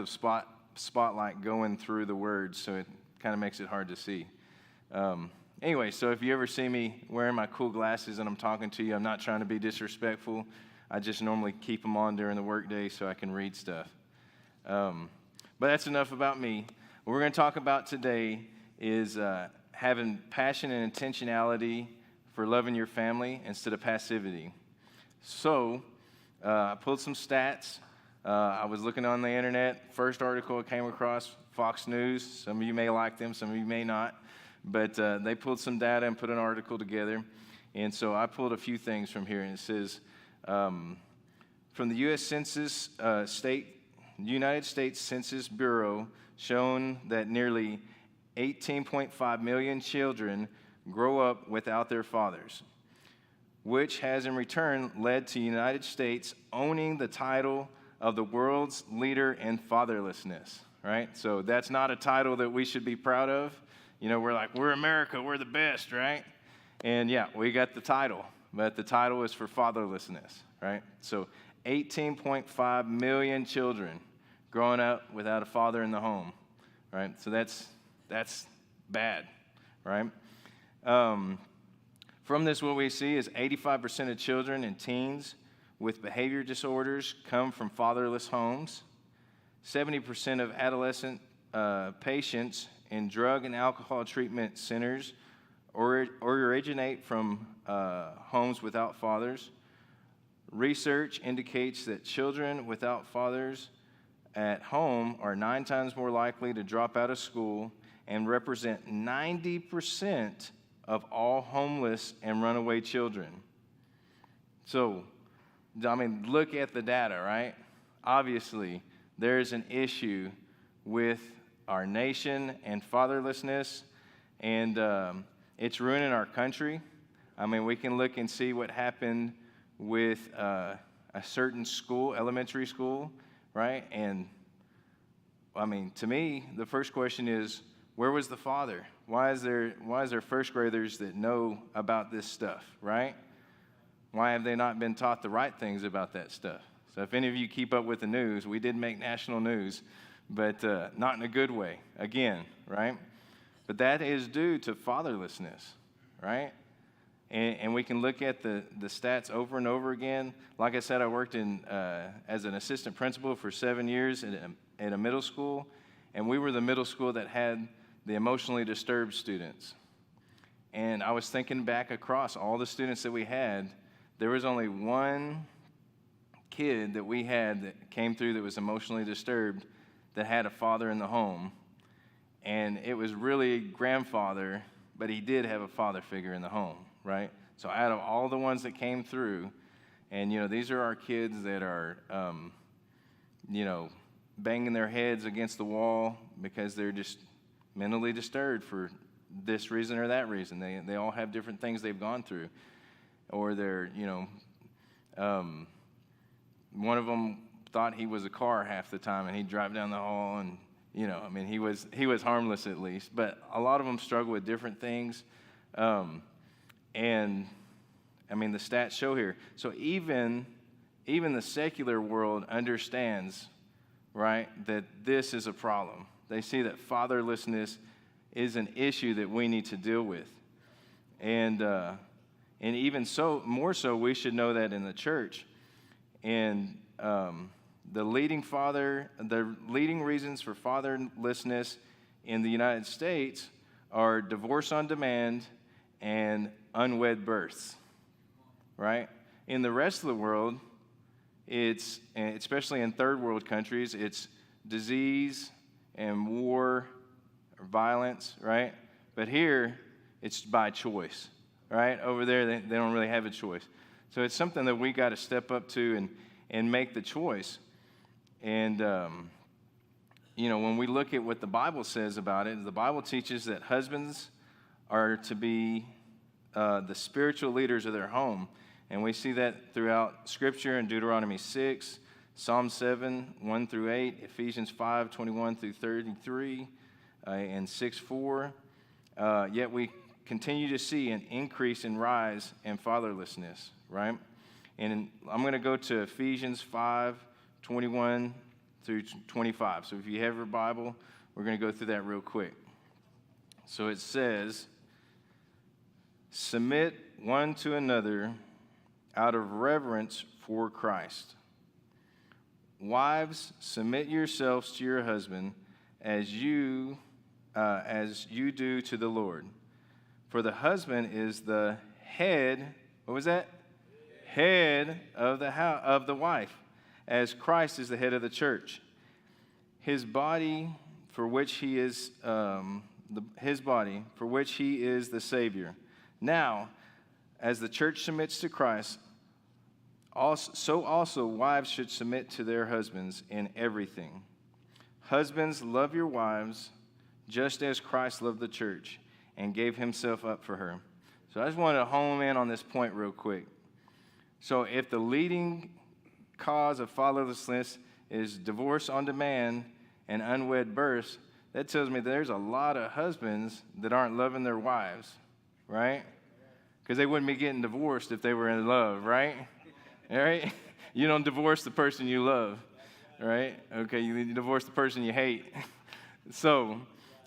of spotlight going through the words, so it kind of makes it hard to see. Anyway, so if you ever see me wearing my cool glasses and I'm talking to you, I'm not trying to be disrespectful. I just normally keep them on during the workday so I can read stuff. But that's enough about me. What we're going to talk about today is having passion and intentionality for loving your family instead of passivity. So I pulled some stats. I was looking on the internet. First article I came across, Fox News. Some of you may like them, some of you may not. But they pulled some data and put an article together. And so I pulled a few things from here. And it says, from the U.S. Census United States Census Bureau, shown that nearly 18.5 million children grow up without their fathers, which has in return led to the United States owning the title of the world's leader in fatherlessness, right? So that's not a title that we should be proud of. You know, we're America, we're the best, right? And yeah, we got the title, but the title is for fatherlessness, right? So 18.5 million children growing up without a father in the home, right? So that's bad, right? From this, what we see is 85% of children and teens with behavior disorders come from fatherless homes. 70% of adolescent patients in drug and alcohol treatment centers originate from homes without fathers. Research indicates that children without fathers at home are 9 times more likely to drop out of school and represent 90% of all homeless and runaway children. So, I mean, look at the data, right? Obviously, there's an issue with our nation and fatherlessness, and it's ruining our country. I mean, we can look and see what happened with a certain school, elementary school, right? And, I mean, to me, the first question is, where was the father? Why is there first graders that know about this stuff, right? Why have they not been taught the right things about that stuff? So if any of you keep up with the news, we did make national news, but not in a good way, again, right? But that is due to fatherlessness, right? And we can look at the stats over and over again. Like I said, I worked as an assistant principal for 7 years at a middle school, and we were the middle school that had the emotionally disturbed students. And I was thinking back across all the students that we had, there was only one kid that we had that came through that was emotionally disturbed that had a father in the home. And it was really grandfather, but he did have a father figure in the home, right? So out of all the ones that came through, and, you know, these are our kids that are, you know, banging their heads against the wall because they're just mentally disturbed for this reason or that reason. They all have different things they've gone through. Or they're, you know, one of them thought he was a car half the time, and he'd drive down the hall, and, you know, I mean, he was harmless at least. But a lot of them struggle with different things. And, I mean, the stats show here. So even the secular world understands, right, that this is a problem. They see that fatherlessness is an issue that we need to deal with. And even so, more so, we should know that in the church. And the leading reasons for fatherlessness in the United States are divorce on demand and unwed births, right? In the rest of the world, it's, especially in third world countries, it's disease and war or violence, right? But here, it's by choice, right? Over there, they don't really have a choice. So it's something that we got to step up to and make the choice. And, you know, when we look at what the Bible says about it, the Bible teaches that husbands are to be the spiritual leaders of their home. And we see that throughout Scripture in Deuteronomy 6, Psalm 7, 1 through 8, Ephesians 5, 21 through 33, and 6, 4. Yet we continue to see an increase in rise in fatherlessness, right? And I'm going to go to Ephesians 5, 21 through 25. So if you have your Bible, we're going to go through that real quick. So it says, submit one to another out of reverence for Christ. Wives, submit yourselves to your husband as you do to the Lord. For the husband is the head, what was that? Head of the wife, as Christ is the head of the church. His body, for which he is the Savior. Now, as the church submits to Christ, so also wives should submit to their husbands in everything. Husbands, love your wives, just as Christ loved the church and gave himself up for her. So I just wanted to home in on this point real quick. So if the leading cause of fatherlessness is divorce on demand and unwed births, that tells me there's a lot of husbands that aren't loving their wives, right? Because they wouldn't be getting divorced if they were in love, right? All right? You don't divorce the person you love, right? Okay, you divorce the person you hate. So,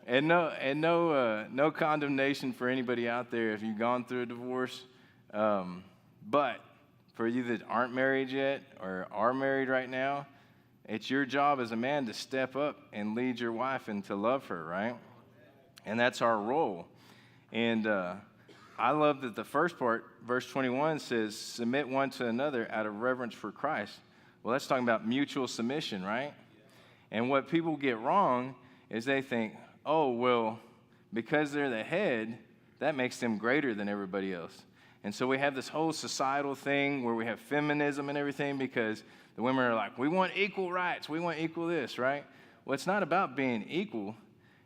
no condemnation for anybody out there if you've gone through a divorce. But for you that aren't married yet or are married right now, it's your job as a man to step up and lead your wife and to love her, right? And that's our role. And I love that the first part, verse 21, says, submit one to another out of reverence for Christ. Well, that's talking about mutual submission, right? And what people get wrong is they think, oh, well, because they're the head, that makes them greater than everybody else. And so we have this whole societal thing where we have feminism and everything because the women are like, we want equal rights, we want equal this, right? Well, it's not about being equal.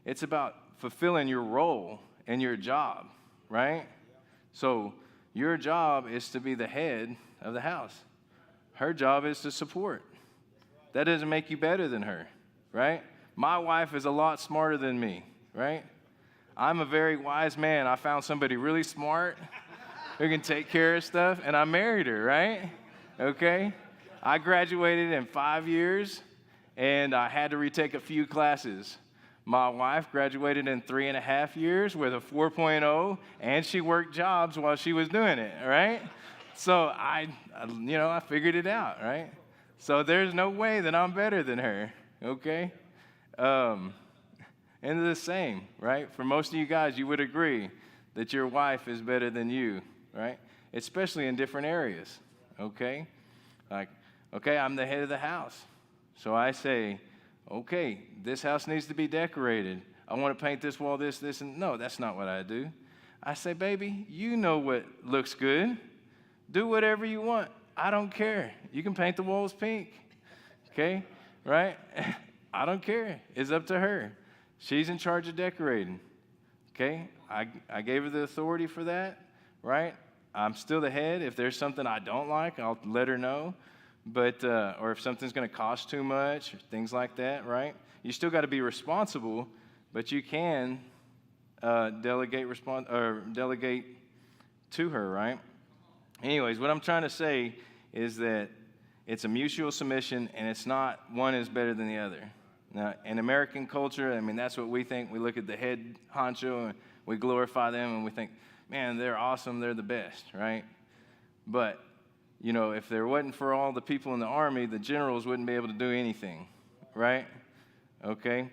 It's about fulfilling your role and your job, right? So your job is to be the head of the house. Her job is to support. That doesn't make you better than her, right? My wife is a lot smarter than me, right? I'm a very wise man. I found somebody really smart who can take care of stuff, and I married her, right? Okay? I graduated in 5 years, and I had to retake a few classes. My wife graduated in 3.5 years with a 4.0, and she worked jobs while she was doing it, right? So I figured it out, right? So there's no way that I'm better than her, okay? And the same, right? For most of you guys, you would agree that your wife is better than you, right? Especially in different areas, okay? Like, okay, I'm the head of the house. So I say, okay, this house needs to be decorated. I want to paint this wall, this, and no, that's not what I do. I say, baby, you know what looks good. Do whatever you want. I don't care. You can paint the walls pink, okay, right? I don't care. It's up to her. She's in charge of decorating, okay? I gave her the authority for that, right? I'm still the head. If there's something I don't like, I'll let her know. But or if something's going to cost too much, or things like that, right? You still got to be responsible, but you can delegate to her, right? Anyways, what I'm trying to say is that it's a mutual submission, and it's not one is better than the other. Now, in American culture, I mean, that's what we think. We look at the head honcho, and we glorify them, and we think, man, they're awesome, they're the best, right? But, you know, if there wasn't for all the people in the army, the generals wouldn't be able to do anything, right? Okay?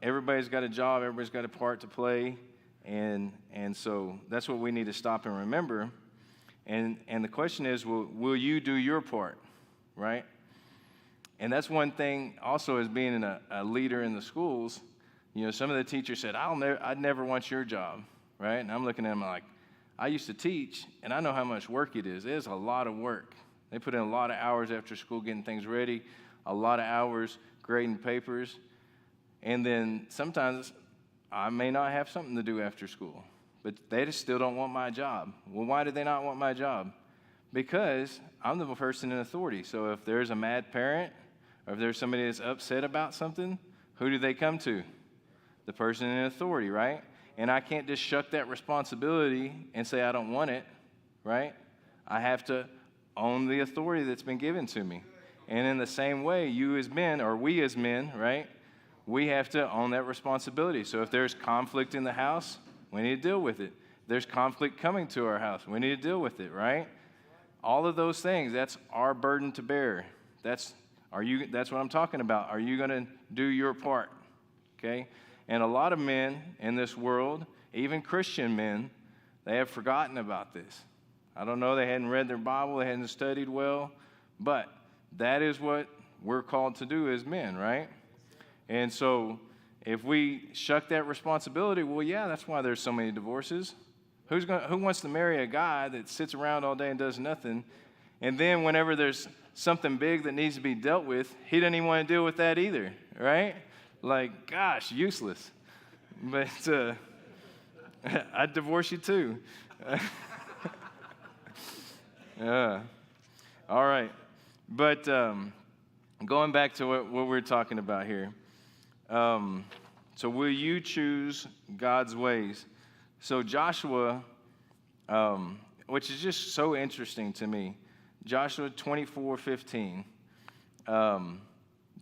Everybody's got a job, everybody's got a part to play, and so that's what we need to stop and remember. And the question is, will you do your part, right? And that's one thing also as being a leader in the schools. You know, some of the teachers said, I'd never want your job, right? And I'm looking at them like, I used to teach, and I know how much work it is. It is a lot of work. They put in a lot of hours after school getting things ready, a lot of hours grading papers, and then sometimes I may not have something to do after school, but they just still don't want my job. Well, why do they not want my job? Because I'm the person in authority. So if there's a mad parent or if there's somebody that's upset about something, who do they come to? The person in authority, right? And I can't just shuck that responsibility and say I don't want it, right? I have to own the authority that's been given to me. And in the same way, you as men, or we as men, right, we have to own that responsibility. So if there's conflict in the house, we need to deal with it. If there's conflict coming to our house, we need to deal with it, right? All of those things, that's our burden to bear. That's what I'm talking about. Are you going to do your part? Okay? And a lot of men in this world, even Christian men, they have forgotten about this. I don't know, they hadn't read their Bible, they hadn't studied well, but that is what we're called to do as men, right? And so if we shuck that responsibility, well, yeah, that's why there's so many divorces. Who wants to marry a guy that sits around all day and does nothing, and then whenever there's something big that needs to be dealt with, he doesn't even want to deal with that either, right? Like, gosh, useless. But I'd divorce you too. All right. But going back to what we're talking about here. So will you choose God's ways? So Joshua, which is just so interesting to me, Joshua 24:15.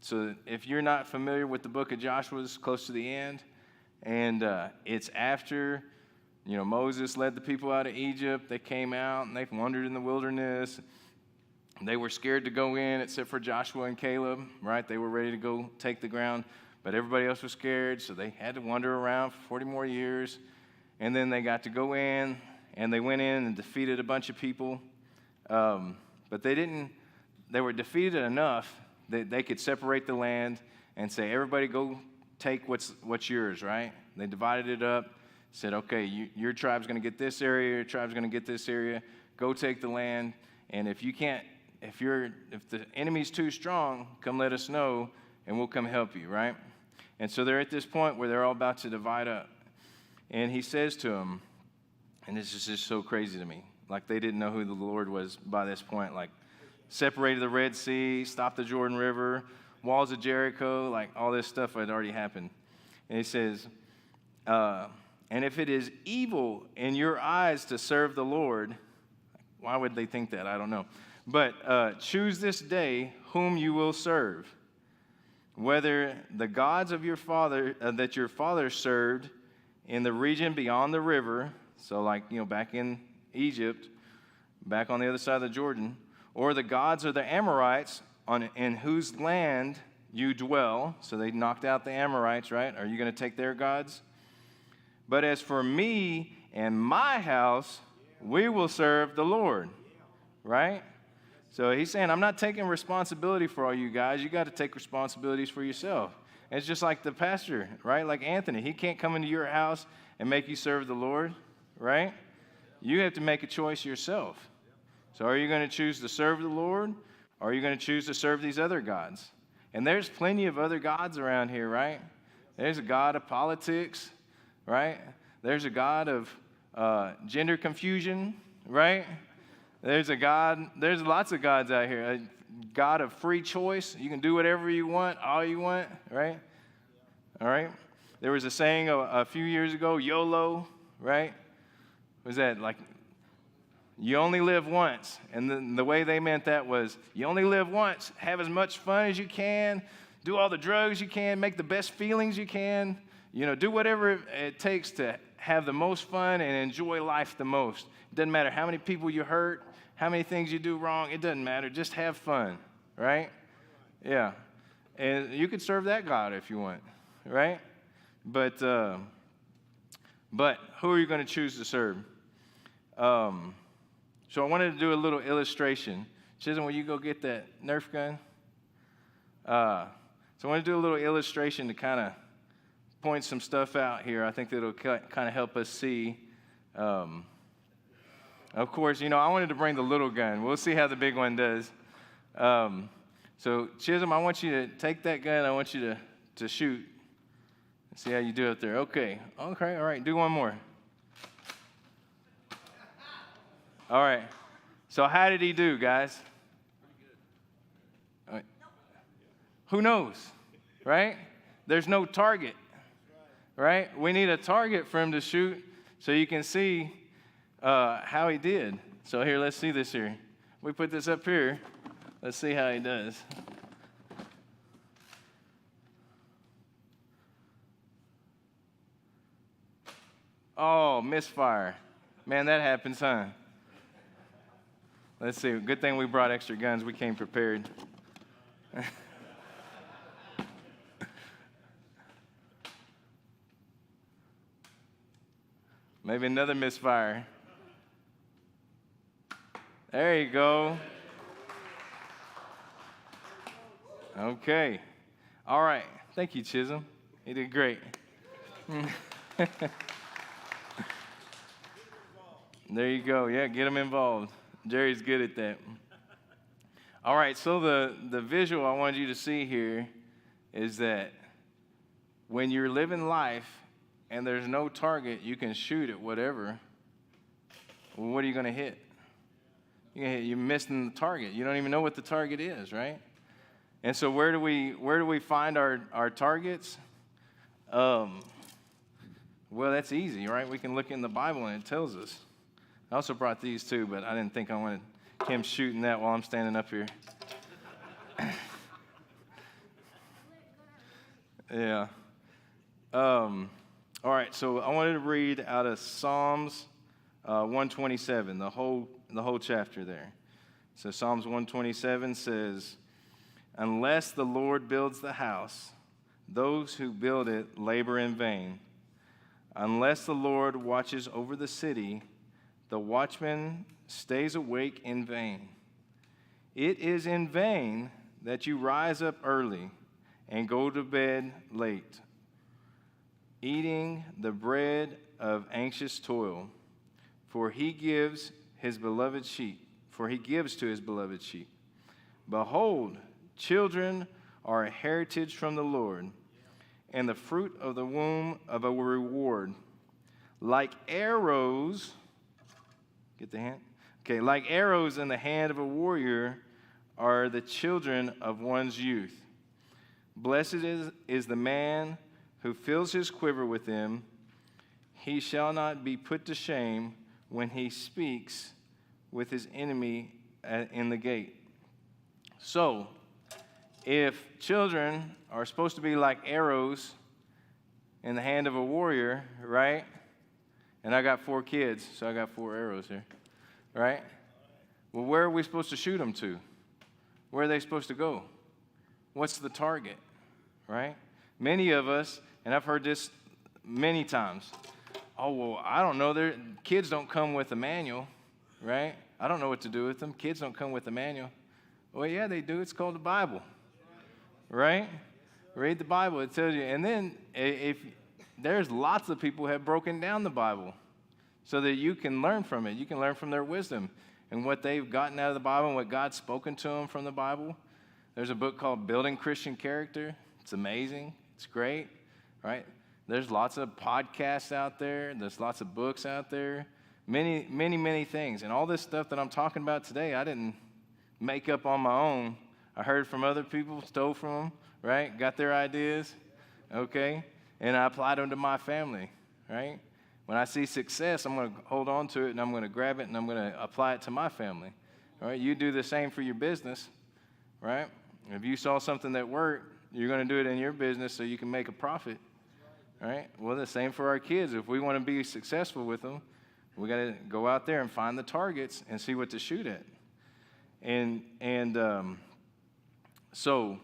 So if you're not familiar with the book of Joshua, it's close to the end, and it's after, Moses led the people out of Egypt. They came out and they wandered in the wilderness. They were scared to go in, except for Joshua and Caleb, right? They were ready to go take the ground, but everybody else was scared, so they had to wander around for 40 more years. And then they got to go in, and they went in and defeated a bunch of people. But they were defeated enough that they could separate the land and say, everybody go take what's yours, right? They divided it up, said, okay, your tribe's going to get this area, your tribe's going to get this area, go take the land, and if the enemy's too strong, come let us know, and we'll come help you, right? And so they're at this point where they're all about to divide up. And he says to them, and this is just so crazy to me, like they didn't know who the Lord was by this point, like separated the Red Sea, stopped the Jordan River, walls of Jericho, like all this stuff had already happened. And he says, and if it is evil in your eyes to serve the Lord, why would they think that? I don't know. But choose this day whom you will serve, whether the gods of your father that your father served in the region beyond the river, so like, back in Egypt, back on the other side of the Jordan, or the gods of the Amorites in whose land you dwell. So they knocked out the Amorites, right? Are you going to take their gods? But as for me and my house, we will serve the Lord, right? So he's saying, I'm not taking responsibility for all you guys. You got to take responsibilities for yourself. And it's just like the pastor, right? Like Anthony, he can't come into your house and make you serve the Lord, right? You have to make a choice yourself. So are you going to choose to serve the Lord, or are you going to choose to serve these other gods? And there's plenty of other gods around here, right? There's a god of politics, right? There's a god of gender confusion, right? There's lots of gods out here. A God of free choice. You can do whatever you want, all you want, right? All right? There was a saying a few years ago, YOLO, right? Was that like, you only live once. And the way they meant that was, you only live once. Have as much fun as you can. Do all the drugs you can. Make the best feelings you can. Do whatever it takes to have the most fun and enjoy life the most. It doesn't matter how many people you hurt, how many things you do wrong. It doesn't matter. Just have fun, right? Yeah. And you could serve that God if you want, right? But who are you going to choose to serve? So I wanted to do a little illustration. Chisholm, will you go get that Nerf gun? So I want to do a little illustration to kind of point some stuff out here. I think that'll kind of help us see. Of course, I wanted to bring the little gun. We'll see how the big one does. So Chisholm, I want you to take that gun. I want you to shoot. See how you do it there. Okay, all right. Do one more. All right. So how did he do, guys? All right. Who knows, right? There's no target, right? We need a target for him to shoot so you can see how he did. So here, let's see this here. We put this up here. Let's see how he does. Oh, misfire. Man, that happens, huh? Let's see. Good thing we brought extra guns. We came prepared. Maybe another misfire. There you go. Okay. All right. Thank you, Chisholm. You did great. There you go. Yeah, get them involved. Jerry's good at that. All right, so the visual I wanted you to see here is that when you're living life and there's no target, you can shoot at whatever. Well, what are you going to hit? You're missing the target. You don't even know what the target is, right? And so where do we find our targets? Well, that's easy, right? We can look in the Bible and it tells us. I also brought these too, but I didn't think I wanted Kim shooting that while I'm standing up here. Yeah. All right, so I wanted to read out of Psalms 127, the whole chapter there. So Psalms 127 says, "Unless the Lord builds the house, those who build it labor in vain. Unless the Lord watches over the city, the watchman stays awake in vain. It is in vain that you rise up early and go to bed late, eating the bread of anxious toil, for he gives to his beloved sheep. Behold, children are a heritage from the Lord, and the fruit of the womb of a reward. Like arrows," get the hint? Okay, "like arrows in the hand of a warrior are the children of one's youth. Blessed is the man who fills his quiver with them. He shall not be put to shame when he speaks with his enemy in the gate." So, if children are supposed to be like arrows in the hand of a warrior, right? And I got 4 kids, so I got 4 arrows here, right? Well, where are we supposed to shoot them to? Where are they supposed to go? What's the target, right? Many of us, and I've heard this many times, "Oh, well, I don't know. Kids don't come with a manual, right? I don't know what to do with them. Kids don't come with a manual." Well, yeah, they do. It's called the Bible, right? Read the Bible. It tells you. And then if there's lots of people who have broken down the Bible so that you can learn from it. You can learn from their wisdom and what they've gotten out of the Bible and what God's spoken to them from the Bible. There's a book called Building Christian Character. It's amazing. It's great, right? There's lots of podcasts out there. There's lots of books out there. Many, many, many things. And all this stuff that I'm talking about today, I didn't make up on my own. I heard from other people, stole from them, right? Got their ideas, okay? And I applied them to my family, right? When I see success, I'm going to hold on to it, and I'm going to grab it, and I'm going to apply it to my family, all right? You do the same for your business, right? If you saw something that worked, you're going to do it in your business so you can make a profit, right? Well, the same for our kids. If we want to be successful with them, we got to go out there and find the targets and see what to shoot at. So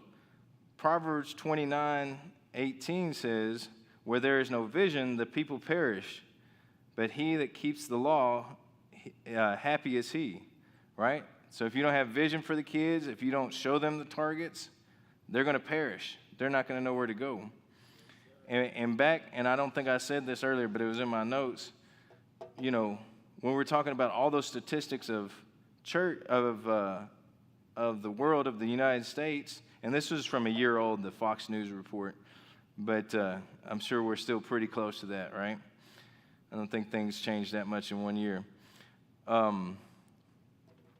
Proverbs 29:18 says, "Where there is no vision, the people perish, but he that keeps the law, happy is he," right? So if you don't have vision for the kids, if you don't show them the targets, they're going to perish. They're not going to know where to go. And I don't think I said this earlier, but it was in my notes. You know, when we're talking about all those statistics of church of the world of the United States, and this was from a year old, the Fox News report, but I'm sure we're still pretty close to that, right? I don't think things changed that much in 1 year.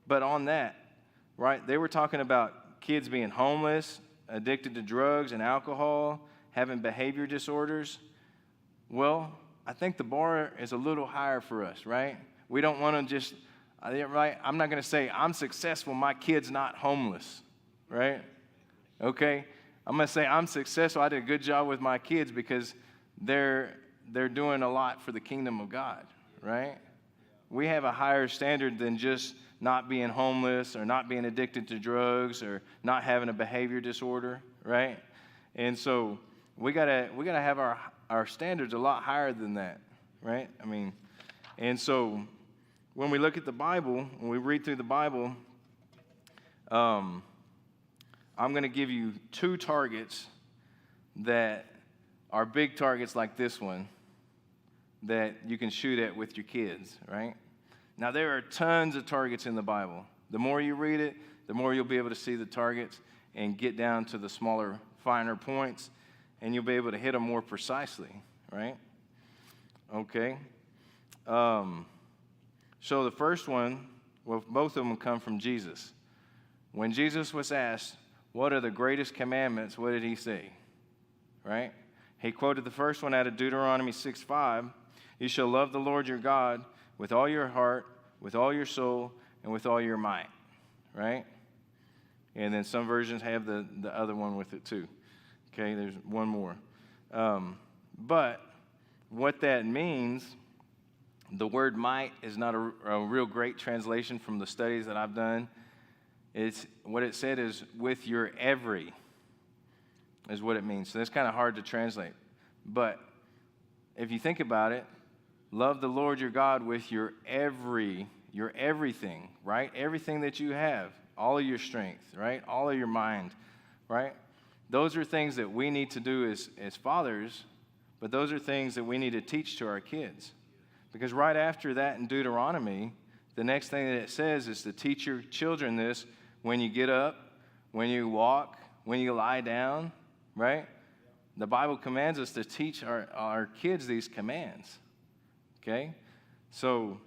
But on that, right, they were talking about kids being homeless, addicted to drugs and alcohol, having behavior disorders. Well, I think the bar is a little higher for us, right? We don't want to just right? I'm not going to say I'm successful, my kid's not homeless, right? Okay? I'm going to say I'm successful, I did a good job with my kids because they're doing a lot for the kingdom of God, right? We have a higher standard than just not being homeless or not being addicted to drugs or not having a behavior disorder, right? And so we gotta have our standards a lot higher than that, right? I mean, and so when we look at the Bible, when we read through the Bible, I'm going to give you 2 targets that are big targets like this one that you can shoot at with your kids, right? Now, there are tons of targets in the Bible. The more you read it, the more you'll be able to see the targets and get down to the smaller, finer points, and you'll be able to hit them more precisely, right? Okay. So the first one, well, both of them come from Jesus. When Jesus was asked, what are the greatest commandments, what did he say? Right? He quoted the first one out of Deuteronomy 6:5. You shall love the Lord your God with all your heart, with all your soul, and with all your might. Right? And then some versions have the other one with it too. Okay, there's one more. But what that means, the word might is not a real great translation from the studies that I've done. It's what it said is with your every is what it means. So that's kind of hard to translate. But if you think about it, love the Lord your God with your everything, right? Everything that you have, all of your strength, right? All of your mind, right? Those are things that we need to do as fathers, but those are things that we need to teach to our kids. Because right after that in Deuteronomy, the next thing that it says is to teach your children this when you get up, when you walk, when you lie down, right? The Bible commands us to teach our kids these commands, okay? So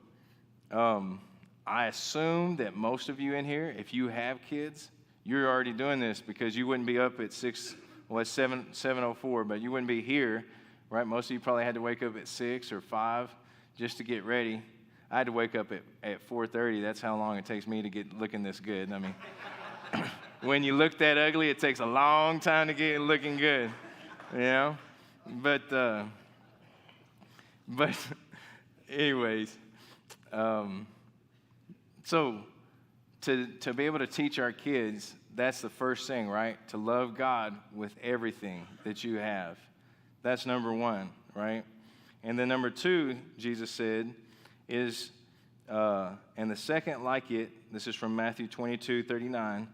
I assume that most of you in here, if you have kids, you're already doing this because you wouldn't be up at 7:04, but you wouldn't be here, right? Most of you probably had to wake up at 6 or 5 just to get ready. I had to wake up at 4:30. That's how long it takes me to get looking this good. I mean, when you look that ugly, it takes a long time to get looking good, you know? But anyways, so to be able to teach our kids, that's the first thing, right? To love God with everything that you have. That's number 1, right? And then number 2, Jesus said, is, and the second like it, this is from Matthew 22:39,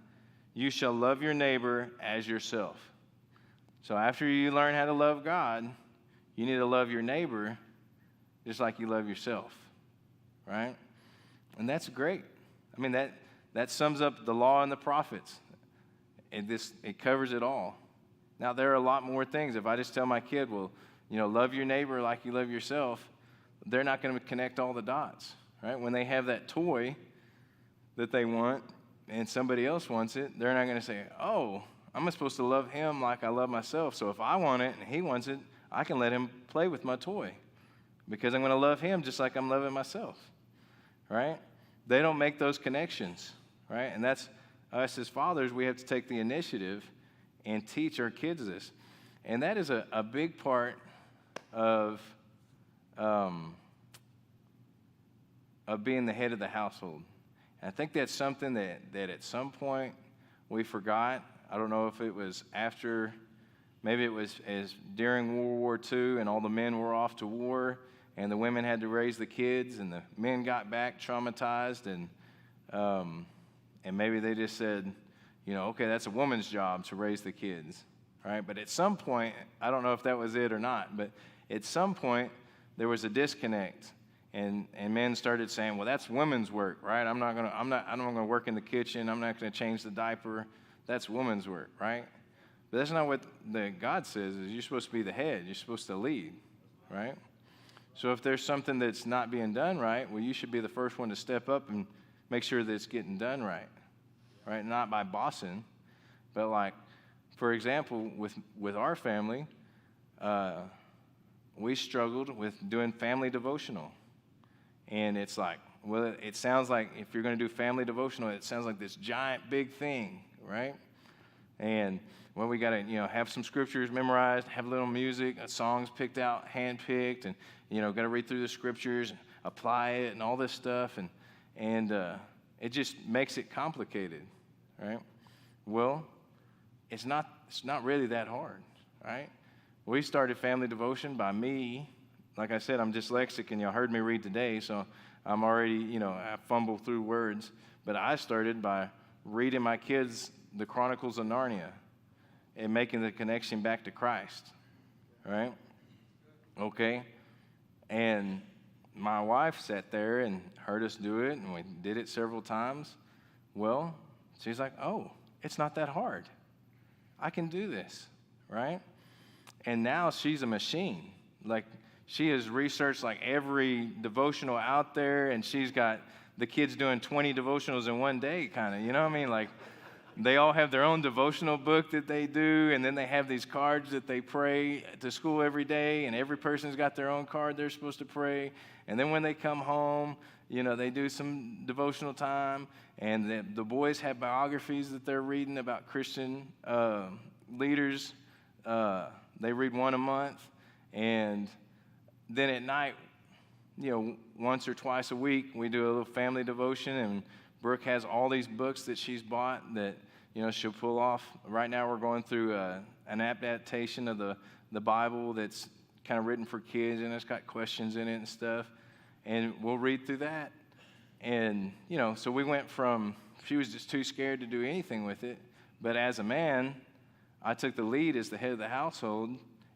you shall love your neighbor as yourself. So after you learn how to love God, you need to love your neighbor just like you love yourself, right? And that's great. I mean, that sums up the law and the prophets. It covers it all. Now, there are a lot more things. If I just tell my kid, well, love your neighbor like you love yourself, they're not going to connect all the dots, right? When they have that toy that they want and somebody else wants it, they're not going to say, oh, I'm supposed to love him like I love myself. So if I want it and he wants it, I can let him play with my toy because I'm going to love him just like I'm loving myself, right? They don't make those connections, right? And that's us as fathers, we have to take the initiative and teach our kids this. And that is a big part of being the head of the household. And I think that's something that at some point we forgot. I don't know if it was after, maybe it was as during World War II and all the men were off to war and the women had to raise the kids and the men got back traumatized and maybe they just said, okay, that's a woman's job to raise the kids, right? But at some point, I don't know if that was it or not, but at some point there was a disconnect, and men started saying, well, that's women's work, right? I'm not gonna work in the kitchen. I'm not gonna change the diaper. That's women's work, right? But that's not what God says. Is you're supposed to be the head. You're supposed to lead, right? So if there's something that's not being done right, well, you should be the first one to step up and make sure that it's getting done right? Not by bossing, but like, for example, with our family, we struggled with doing family devotional. And it's like, Well, it sounds like if you're going to do family devotional, it sounds like this giant big thing, right? And well, we got to, have some scriptures memorized, have a little music, songs picked out, hand-picked, and, got to read through the scriptures, apply it, and all this stuff, and it just makes it complicated, right? Well, it's not really that hard, right? We started family devotion by me. Like I said, I'm dyslexic, and y'all heard me read today, so I'm already, I fumble through words. But I started by reading my kids the Chronicles of Narnia and making the connection back to Christ, right? Okay. And my wife sat there and heard us do it, and we did it several times. Well, she's like, oh, it's not that hard. I can do this, right? And now she's a machine. Like, she has researched like every devotional out there, and she's got the kids doing 20 devotionals in one day, kind of, you know what I mean? Like, they all have their own devotional book that they do, and then they have these cards that they pray to school every day, and every person's got their own card they're supposed to pray. And then when they come home, they do some devotional time, and the boys have biographies that they're reading about Christian leaders. They read one a month, and then at night, once or twice a week, we do a little family devotion, and Brooke has all these books that she's bought that, she'll pull off. Right now we're going through an adaptation of the Bible that's kind of written for kids, and it's got questions in it and stuff. And we'll read through that. And, so we went from, she was just too scared to do anything with it. But as a man, I took the lead as the head of the household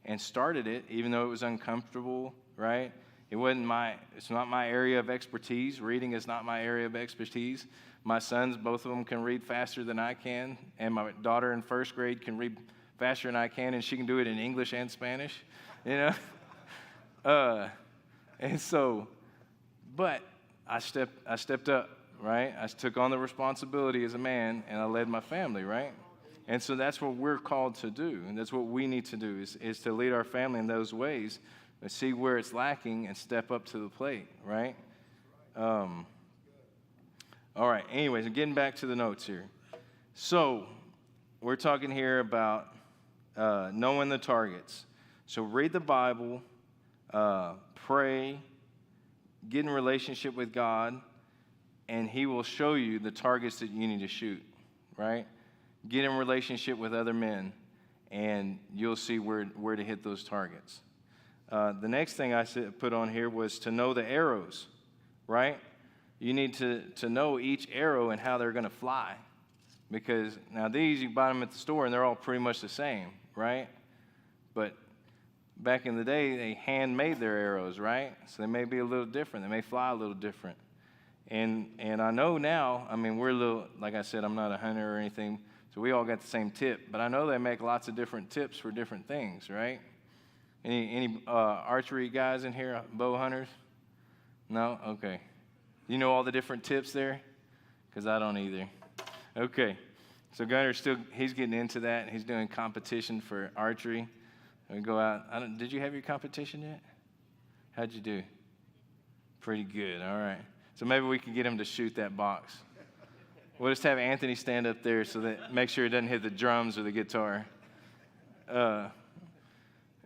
and started it, even though it was uncomfortable, right? It's not my area of expertise. Reading is not my area of expertise. My sons, both of them can read faster than I can, and my daughter in first grade can read faster than I can, and she can do it in English and Spanish, and so, but I stepped up, right? I took on the responsibility as a man, and I led my family, right? And so that's what we're called to do, and that's what we need to do is to lead our family in those ways. See where it's lacking and step up to the plate, right? All right, anyways, getting back to the notes here. So we're talking here about knowing the targets. So read the Bible, pray, get in relationship with God, and he will show you the targets that you need to shoot, right? Get in relationship with other men, and you'll see where to hit those targets. The next thing I put on here was to know the arrows, right? You need to know each arrow and how they're going to fly. Because now these, you buy them at the store, and they're all pretty much the same, right? But back in the day, they handmade their arrows, right? So they may be a little different. They may fly a little different. And I know now, we're a little, like I said, I'm not a hunter or anything, so we all got the same tip. But I know they make lots of different tips for different things, right? Any archery guys in here, bow hunters? No? Okay. You know all the different tips there? Because I don't either. Okay. So Gunner's he's getting into that, and he's doing competition for archery. We go out. Did you have your competition yet? How'd you do? Pretty good. All right. So maybe we can get him to shoot that box. We'll just have Anthony stand up there so that make sure it doesn't hit the drums or the guitar.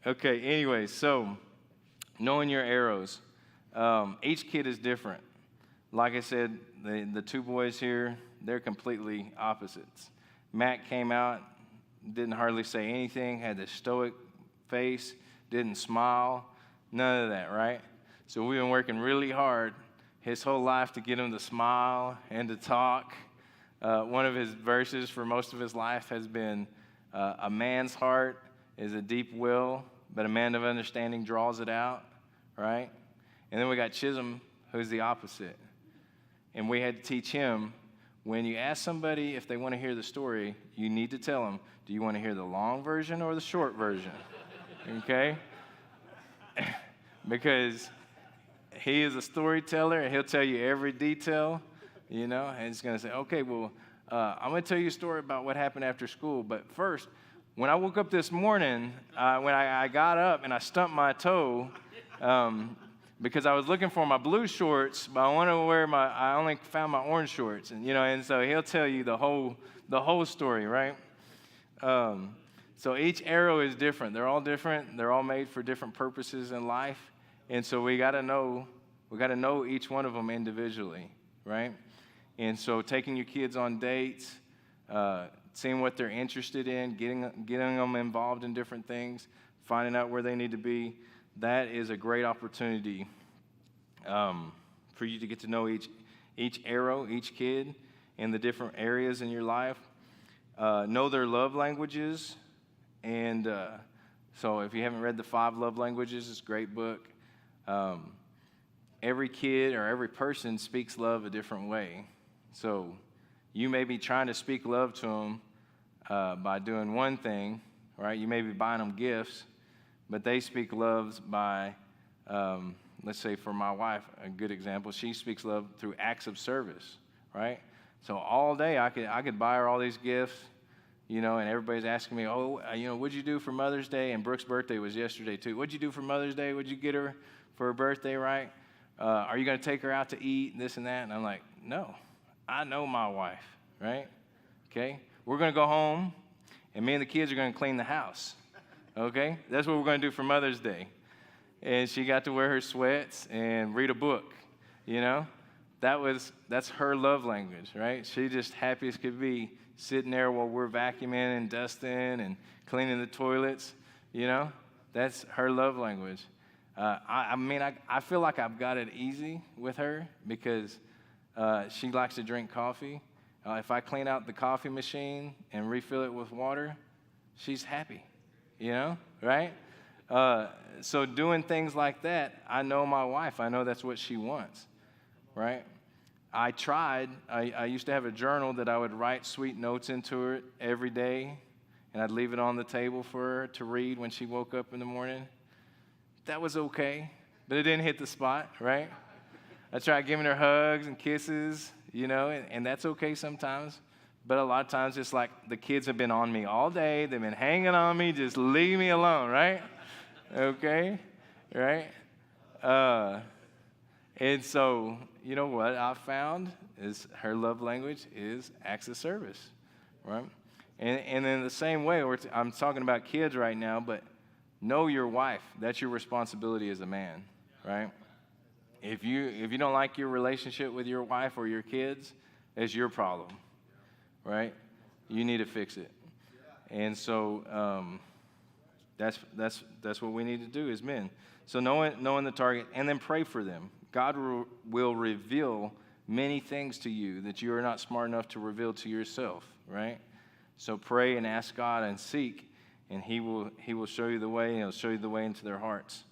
Okay, anyways, so knowing your arrows. Each kid is different. Like I said, the two boys here, they're completely opposites. Matt came out, didn't hardly say anything, had this stoic face, didn't smile, none of that, right? So we've been working really hard his whole life to get him to smile and to talk. One of his verses for most of his life has been, a man's heart is a deep well, but a man of understanding draws it out, right? And then we got Chisholm, who's the opposite. And we had to teach him, when you ask somebody if they want to hear the story, you need to tell them, do you want to hear the long version or the short version? Okay? Because he is a storyteller, and he'll tell you every detail, and he's going to say, okay, well, I'm going to tell you a story about what happened after school, but first, when I woke up this morning, when I got up and I stumped my toe, because I was looking for my blue shorts, but I only found my orange shorts, and so he'll tell you the whole story, right? So each arrow is different. They're all different. They're all made for different purposes in life, and so we got to know each one of them individually, right? And so taking your kids on dates, seeing what they're interested in, getting them involved in different things, finding out where they need to be, that is a great opportunity for you to get to know each arrow, each kid, in the different areas in your life. Know their love languages. And so if you haven't read The 5 Love Languages, it's a great book. Every kid or every person speaks love a different way. So you may be trying to speak love to them by doing one thing, right? You may be buying them gifts, but they speak love by, let's say for my wife, a good example, she speaks love through acts of service, right? So all day I could buy her all these gifts, and everybody's asking me, what'd you do for Mother's Day? And Brooke's birthday was yesterday too. What'd you do for Mother's Day? What'd you get her for her birthday, right? Are you going to take her out to eat, this and that? And I'm like, no, I know my wife, right? Okay? We're going to go home, and me and the kids are going to clean the house, okay? That's what we're going to do for Mother's Day. And she got to wear her sweats and read a book, That's her love language, right? She just happy as could be sitting there while we're vacuuming and dusting and cleaning the toilets, That's her love language. I feel like I've got it easy with her because she likes to drink coffee. If I clean out the coffee machine and refill it with water, she's happy, right? So doing things like that, I know my wife. I know that's what she wants, right? I used to have a journal that I would write sweet notes into it every day, and I'd leave it on the table for her to read when she woke up in the morning. That was okay, but it didn't hit the spot, right? I tried giving her hugs and kisses, and that's okay sometimes. But a lot of times it's like the kids have been on me all day. They've been hanging on me. Just leave me alone, right? Okay, right? And so, what I found is her love language is acts of service, right? And in the same way, I'm talking about kids right now, but know your wife. That's your responsibility as a man, right? If you don't like your relationship with your wife or your kids, it's your problem, right? You need to fix it. And so that's what we need to do as men. So knowing the target, and then pray for them. God will reveal many things to you that you are not smart enough to reveal to yourself, right? So pray and ask God and seek, and He will show you the way, and He'll show you the way into their hearts.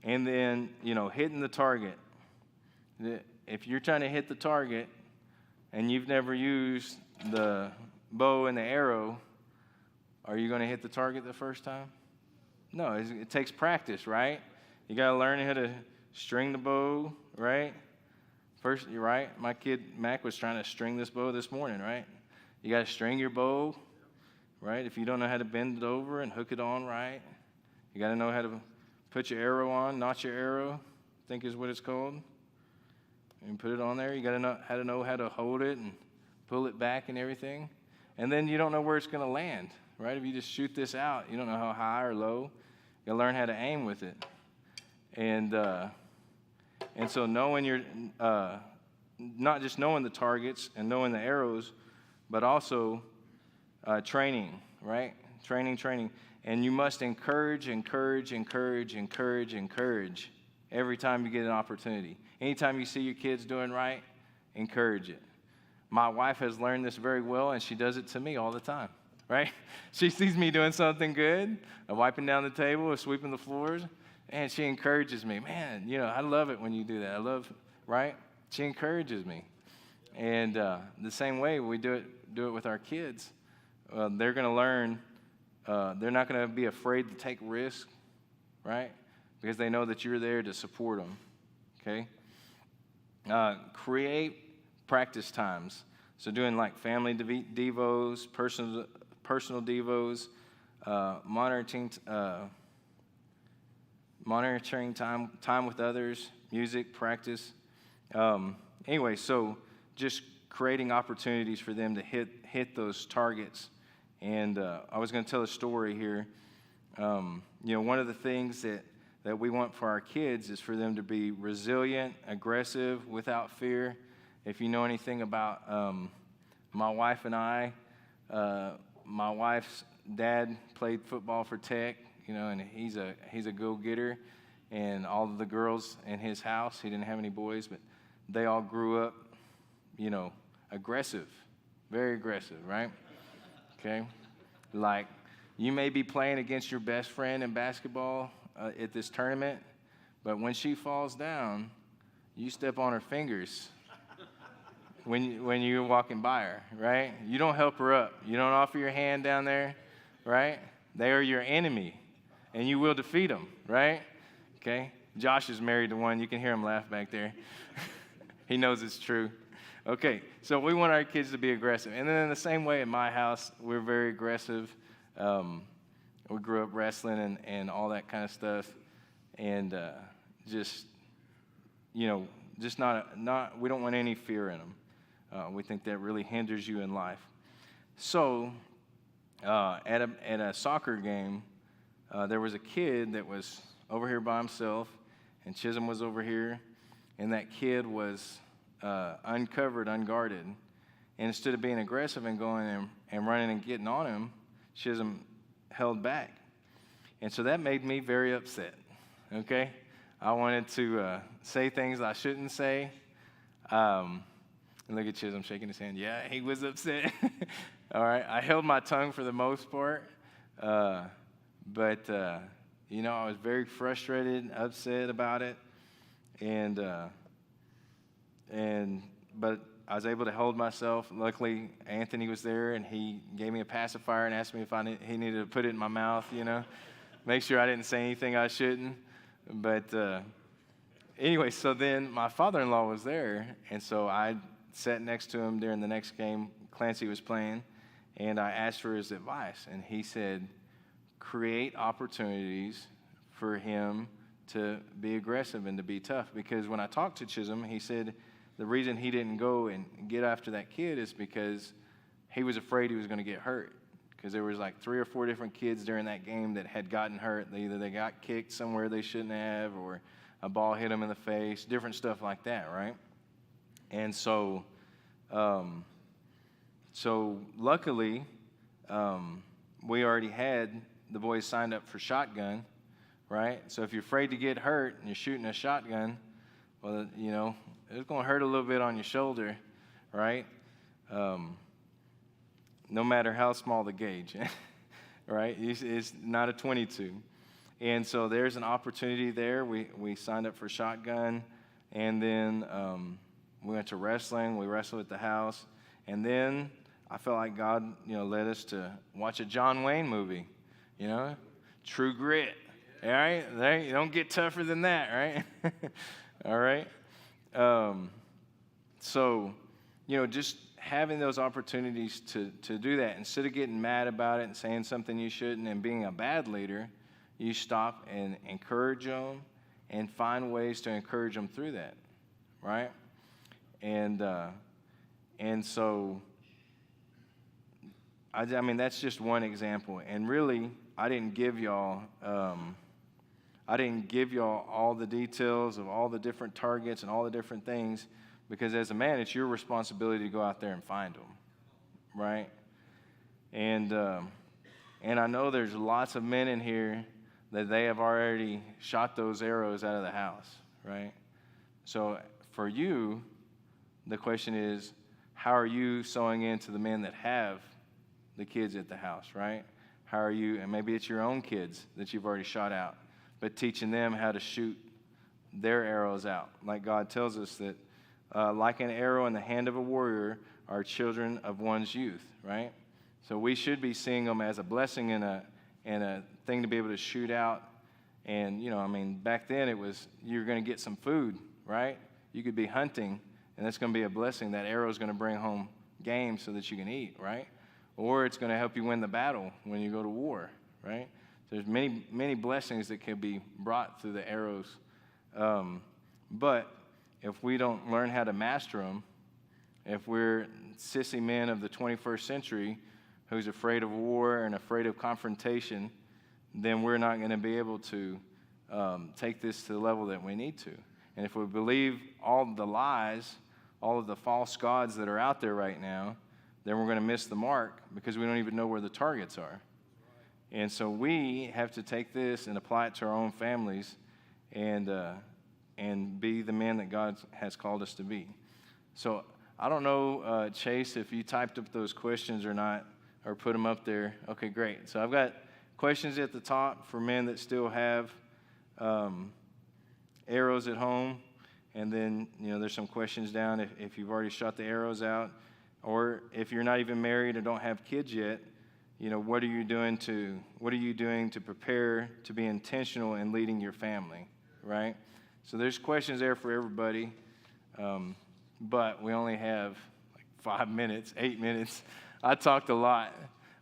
And then, hitting the target. If you're trying to hit the target and you've never used the bow and the arrow, are you going to hit the target the first time? No, it takes practice, right? You got to learn how to string the bow, right? First, you're right. My kid Mac was trying to string this bow this morning, right? You got to string your bow, right? If you don't know how to bend it over and hook it on right, you got to know how to put your arrow on, notch your arrow, I think is what it's called, and put it on there. You got to know how to hold it and pull it back and everything. And then you don't know where it's going to land, right? If you just shoot this out, you don't know how high or low. You got to learn how to aim with it. And so knowing not just knowing the targets and knowing the arrows, but also training, right? Training. And you must encourage every time you get an opportunity. Anytime you see your kids doing right, encourage it. My wife has learned this very well, and she does it to me all the time, right? She sees me doing something good, wiping down the table or sweeping the floors, and she encourages me. Man, I love it when you do that. Right? She encourages me. And the same way we do it with our kids. They're going to learn. They're not going to be afraid to take risks, right? Because they know that you're there to support them, okay? Create practice times. So doing like family devos, personal devos, monitoring time with others, music, practice. Anyway, so just creating opportunities for them to hit those targets. And I was going to tell a story here. One of the things that we want for our kids is for them to be resilient, aggressive, without fear. If you know anything about my wife and I, my wife's dad played football for Tech, and he's a go-getter. And all of the girls in his house, he didn't have any boys, but they all grew up, aggressive, very aggressive, right? Okay? Like, you may be playing against your best friend in basketball at this tournament, but when she falls down, you step on her fingers when you're walking by her, right? You don't help her up. You don't offer your hand down there, right? They are your enemy, and you will defeat them, right? Okay? Josh is married to one. You can hear him laugh back there. He knows it's true. Okay, so we want our kids to be aggressive. And then in the same way in my house, we're very aggressive. We grew up wrestling and all that kind of stuff. And just not we don't want any fear in them. We think that really hinders you in life. So at a soccer game, there was a kid that was over here by himself, and Chisholm was over here, and that kid was uncovered, unguarded. And instead of being aggressive and going and running and getting on him, Chisholm held back. And so that made me very upset, okay? I wanted to say things I shouldn't say. And look at Chisholm shaking his hand. Yeah, he was upset. All right, I held my tongue for the most part. But I was very frustrated, upset about it. But I was able to hold myself. Luckily, Anthony was there, and he gave me a pacifier and asked me if he needed to put it in my mouth, make sure I didn't say anything I shouldn't. But anyway, so then my father-in-law was there, and so I sat next to him during the next game Clancy was playing, and I asked for his advice, and he said, create opportunities for him to be aggressive and to be tough. Because when I talked to Chisholm, he said the reason he didn't go and get after that kid is because he was afraid he was going to get hurt. Because there was like 3 or 4 different kids during that game that had gotten hurt. Either they got kicked somewhere they shouldn't have, or a ball hit them in the face, different stuff like that, right? And so luckily, we already had the boys signed up for shotgun, right? So if you're afraid to get hurt and you're shooting a shotgun, well, it's going to hurt a little bit on your shoulder, right? No matter how small the gauge, right? It's not a 22. And so there's an opportunity there. We signed up for shotgun, and then we went to wrestling. We wrestled at the house. And then I felt like God, led us to watch a John Wayne movie, True Grit. All right? You don't get tougher than that, right? All right? So, just having those opportunities to do that, instead of getting mad about it and saying something you shouldn't and being a bad leader, you stop and encourage them and find ways to encourage them through that, right? And so, I mean, that's just one example. And really, I didn't give y'all all the details of all the different targets and all the different things, because as a man, it's your responsibility to go out there and find them, right? And I know there's lots of men in here that they have already shot those arrows out of the house, right? So for you, the question is, how are you sowing into the men that have the kids at the house, right? How are you, and maybe it's your own kids that you've already shot out, but teaching them how to shoot their arrows out. Like God tells us that like an arrow in the hand of a warrior are children of one's youth, right? So we should be seeing them as a blessing and a thing to be able to shoot out. And, back then it was, you're going to get some food, right? You could be hunting, and that's going to be a blessing. That arrow is going to bring home game so that you can eat, right? Or it's going to help you win the battle when you go to war, right? There's many blessings that can be brought through the arrows. But if we don't learn how to master them, if we're sissy men of the 21st century who's afraid of war and afraid of confrontation, then we're not going to be able to take this to the level that we need to. And if we believe all the lies, all of the false gods that are out there right now, then we're going to miss the mark because we don't even know where the targets are. And so we have to take this and apply it to our own families and be the men that God has called us to be. So I don't know, Chase, if you typed up those questions or not, or put them up there. Okay, great. So I've got questions at the top for men that still have arrows at home. And then, there's some questions down if you've already shot the arrows out. Or if you're not even married or don't have kids yet, what are you doing to prepare to be intentional in leading your family, right? So there's questions there for everybody, but we only have like 5 minutes, 8 minutes. I talked a lot.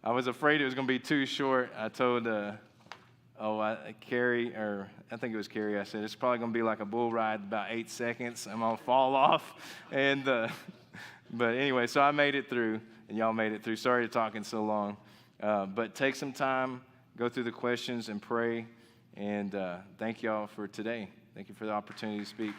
I was afraid it was going to be too short. I told Carrie, or I think it was Carrie, I said, it's probably going to be like a bull ride, about 8 seconds. I'm going to fall off. But anyway, so I made it through, and y'all made it through. Sorry to talking so long. But take some time, go through the questions and pray. And thank y'all for today. Thank you for the opportunity to speak.